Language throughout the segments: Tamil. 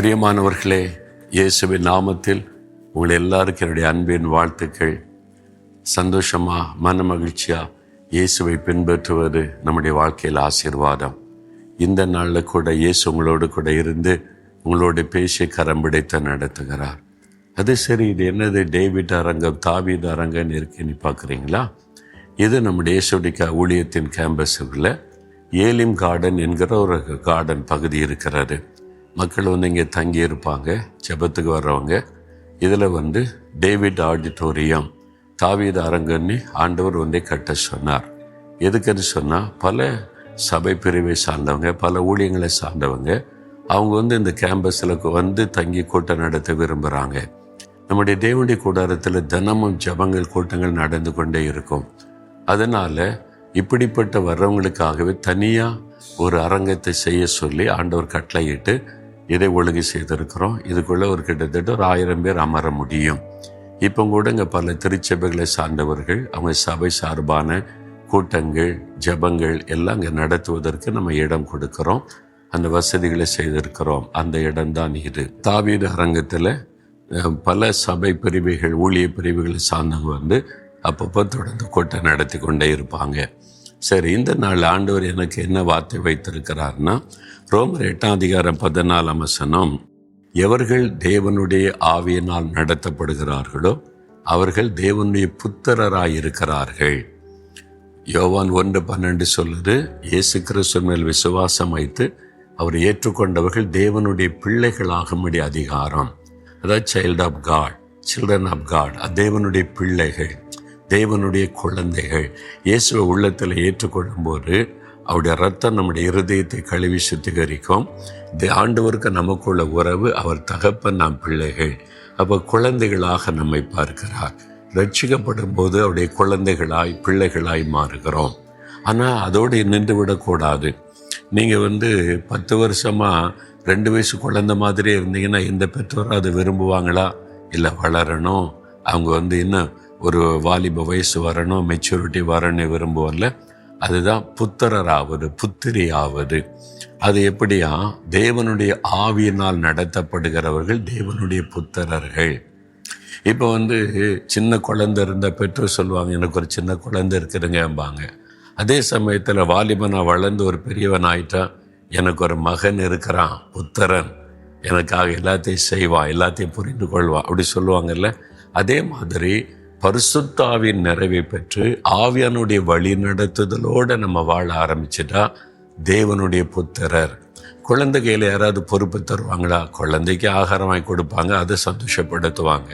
பிரியமானவர்களே, இயேசுவின் நாமத்தில் உங்கள் எல்லாருக்கும் என்னுடைய அன்பின் வாழ்த்துக்கள். சந்தோஷமா மன மகிழ்ச்சியா இயேசுவை பின்பற்றுவது நம்முடைய வாழ்க்கையில் ஆசீர்வாதம். இந்த நாளில் கூட இயேசு உங்களோடு கூட இருந்து உங்களோடு பேசி கரம் பிடித்து நடத்துகிறார். அது சரி, இது என்னது டேவிட் அரங்கம், தாவீது அரங்கன்னு இருக்குன்னு பார்க்குறீங்களா? இது நம்முடைய இயேசுடைய ஊழியத்தின் கேம்பஸுக்குள்ள ஏலிம் கார்டன் என்கிற ஒரு கார்டன் பகுதி இருக்கிறது. மக்கள் இங்கே தங்கி இருப்பாங்க, ஜெபத்துக்கு வர்றவங்க. இதில் டேவிட் ஆடிட்டோரியம், தாவீது அரங்கன்னு ஆண்டவர் கட்ட சொன்னார். எதுக்குன்னு சொன்னால், பல சபை பிரிவை சார்ந்தவங்க, பல ஊழியங்களை சார்ந்தவங்க அவங்க இந்த கேம்பஸில் தங்கி கூட்டம் நடத்த விரும்புகிறாங்க. நம்முடைய தேவனுடைய கூடாரத்தில் தினமும் ஜெபங்கள் கூட்டங்கள் நடந்து கொண்டே இருக்கும். அதனால் இப்படிப்பட்ட வர்றவங்களுக்காகவே தனியாக ஒரு அரங்கத்தை செய்ய சொல்லி ஆண்டவர் கட்டளையிட்டு இதை ஒழுங்கு செய்திருக்கிறோம். இதுக்குள்ளே கிட்டத்தட்ட 1000 பேர் அமர முடியும். இப்போ கூட இங்கே பல திருச்சபைகளை சார்ந்தவர்கள் அவங்க சபை சார்பான கூட்டங்கள் ஜெபங்கள் எல்லாம் இங்கே நடத்துவதற்கு நம்ம இடம் கொடுக்குறோம். அந்த வசதிகளை செய்திருக்கிறோம். அந்த இடம்தான் இது. தாவீது அரங்கத்தில் பல சபை பிரிவுகள் ஊழிய பிரிவுகளை சார்ந்தவங்க அப்பப்போ தொடர்ந்து கூட்டம் நடத்தி கொண்டே இருப்பாங்க. சரி, இந்த நாள் ஆண்டவர் எனக்கு என்ன வார்த்தை வைத்திருக்கிறார்னா, ரோமர் 8:14 எவர்கள் தேவனுடைய ஆவியினால் நடத்தப்படுகிறார்களோ அவர்கள் தேவனுடைய புத்திரராயிருக்கிறார்கள். யோவான் 1:12 சொல்லுது, இயேசு கிறிஸ்து மேல் விசுவாசம் வைத்து அவர் ஏற்றுக்கொண்டவர்கள் தேவனுடைய பிள்ளைகளாகும்படி அதிகாரம். அதாவது child of God, children of God, தேவனுடைய பிள்ளைகள், தேவனுடைய குழந்தைகள். இயேசுவை உள்ளத்தில் ஏற்றுக்கொள்ளும் போது அவருடைய ரத்தம் நம்முடைய இருதயத்தை கழுவி சுத்திகரிக்கும். ஆண்டவருக்கு நமக்குள்ள உறவு, அவர் தகப்பன், நாம் பிள்ளைகள். அப்போ குழந்தைகளாக நம்மை பார்க்கிறார். ரட்சிக்கப்படும் போது அவருடைய குழந்தைகளாய் பிள்ளைகளாய் மாறுகிறோம். ஆனால் அதோடு நின்று விடக்கூடாது. நீங்கள் 10 வருஷமாக 2 வயசு குழந்தை மாதிரியே இருந்தீங்கன்னா எந்த பெற்றோரும் அதை விரும்புவாங்களா? இல்லை, வளரணும், அவங்க இன்னும் ஒரு வாலிப வயசு வரணும், மெச்சூரிட்டி வரணும்னு விரும்புவோம்ல. அதுதான் புத்திரராவது, புத்திரி ஆவது. அது எப்படியா? தேவனுடைய ஆவியினால் நடத்தப்படுகிறவர்கள் தேவனுடைய புத்திரர்கள். இப்போ சின்ன குழந்தை இருந்த பெற்றோர் சொல்லுவாங்க, எனக்கு ஒரு சின்ன குழந்தை இருக்குதுங்கம்பாங்க. அதே சமயத்தில் வாலிபனாக வளர்ந்து ஒரு பெரியவன் ஆயிட்டா, எனக்கு ஒரு மகன் இருக்கிறான், புத்திரன், எனக்காக எல்லாத்தையும் செய்வான், எல்லாத்தையும் புரிந்து கொள்வான், அப்படி சொல்லுவாங்கல்ல. அதே மாதிரி பரிசுத்தாவின் நிறைவை பெற்று ஆவியானுடைய வழி நடத்துதலோடு நம்ம வாழ ஆரம்பிச்சுட்டா தேவனுடைய புத்திரர். குழந்தை கையில் யாராவது பொறுப்பு தருவாங்களா? குழந்தைக்கு ஆகாரம் வாங்கி கொடுப்பாங்க, அதை சந்தோஷப்படுத்துவாங்க.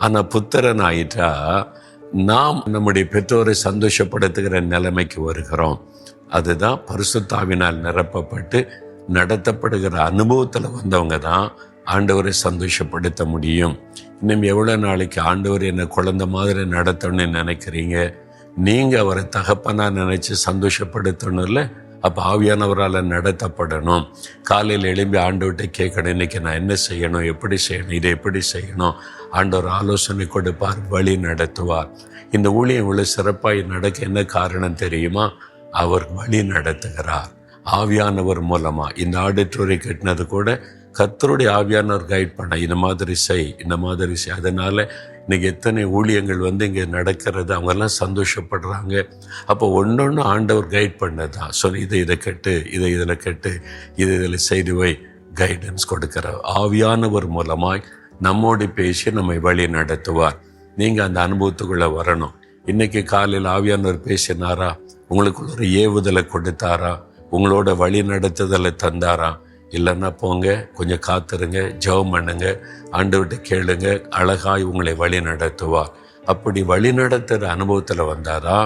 ஆனால் புத்திரன் ஆயிட்டா நாம் நம்முடைய பெற்றோரை சந்தோஷப்படுத்துகிற நிலைமைக்கு வருகிறோம். அதுதான் பரிசுத்தாவினால் நிரப்பப்பட்டு நடத்தப்படுகிற அனுபவத்தில் வந்தவங்க தான் ஆண்டவரை சந்தோஷப்படுத்த முடியும். இன்னும் எவ்வளோ நாளைக்கு ஆண்டவர் என்னை குழந்தை மாதிரி நடத்தணும்னு நினைக்கிறீங்க? நீங்கள் அவரை தகப்பனாக நினச்சி சந்தோஷப்படுத்தணும்ல. அப்போ ஆவியானவரால் நடத்தப்படணும். காலையில் எழும்பி ஆண்டவர்கிட்ட கேட்கணும், இன்றைக்கி நான் என்ன செய்யணும், எப்படி செய்யணும், இதை எப்படி செய்யணும். ஆண்டவர் ஆலோசனை கொடுப்பார், வழி நடத்துவார். இந்த ஊழியம் இவ்வளோ சிறப்பாக நடக்க என்ன காரணம் தெரியுமா? அவர் வழி நடத்துகிறார் ஆவியானவர் மூலமாக. இந்த ஆடிட்டோரி கட்டினது கூட கர்த்தருடைய ஆவியானவர் கைட் பண்ண, இந்த மாதிரி செய், இந்த மாதிரி செய். அதனால் இன்றைக்கி எத்தனை ஊழியங்கள் இங்கே நடக்கிறது, அவங்கெல்லாம் சந்தோஷப்படுறாங்க. அப்போ ஒன்று ஆண்டவர் கைட் பண்ணதான். சொல்லி இதை கட்டு, இதில் கட்டு, இதில் செய்து வை, கைடன்ஸ் கொடுக்கிறார். ஆவியானவர் மூலமாய் நம்மோடு பேசி நம்மை வழி நடத்துவார். நீங்கள் அந்த அனுபவத்துக்குள்ளே வரணும். இன்றைக்கி காலையில் ஆவியானவர் பேசினாரா? உங்களுக்குள்ள ஒரு ஏவுதலை கொடுத்தாரா? உங்களோட வழி நடத்துதலை தந்தாரா? இல்லைன்னா போங்க, கொஞ்சம் காத்துருங்க, ஜெபம் பண்ணுங்க, ஆண்டவர்கிட்ட கேளுங்க, அழகாய் உங்களை வழி நடத்துவார். அப்படி வழி நடத்துகிற அனுபவத்தில் வந்தாரா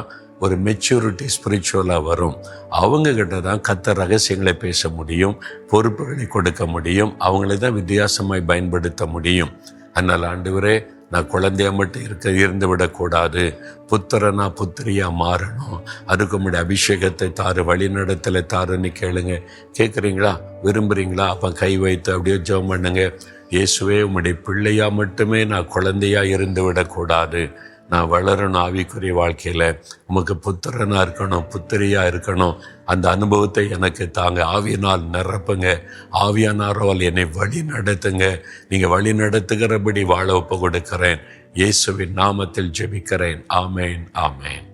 ஒரு மெச்சூரிட்டி ஸ்பிரிச்சுவலாக வரும். அவங்கக்கிட்ட தான் கர்த்தர் ரகசியங்களை பேச முடியும், பொறுப்புகளை கொடுக்க முடியும், அவங்கள தான் வித்தியாசமாய் பயன்படுத்த முடியும். அதனால் ஆண்டவரே, நான் குழந்தைய மட்டும் இருந்து விடக்கூடாது, புத்திரனா புத்திரியா மாறணும், அதுக்கு முன்னாடி அபிஷேகத்தை தாரு, வழிநடத்தலை தாருன்னு கேளுங்க. கேட்குறீங்களா? விரும்புகிறீங்களா? அப்போ கை வைத்து அப்படியே ஜெபம் பண்ணுங்க. இயேசுவே, உம்முடைய பிள்ளையா மட்டுமே நான் குழந்தையா இருந்து விடக்கூடாது, நான் வளரணும், ஆவிக்குரிய வாழ்க்கையில் உமக்கு புத்திரனாக இருக்கணும், புத்திரியாக இருக்கணும். அந்த அனுபவத்தை எனக்கு தாங்க. ஆவியினால் நிரப்புங்க, ஆவியானாரால் என்னை வழி நடத்துங்க. நீங்கள் வழி நடத்துகிறபடி வாழ ஒப்பு கொடுக்கிறேன். இயேசுவின் நாமத்தில் ஜெபிக்கிறேன். ஆமேன், ஆமேன்.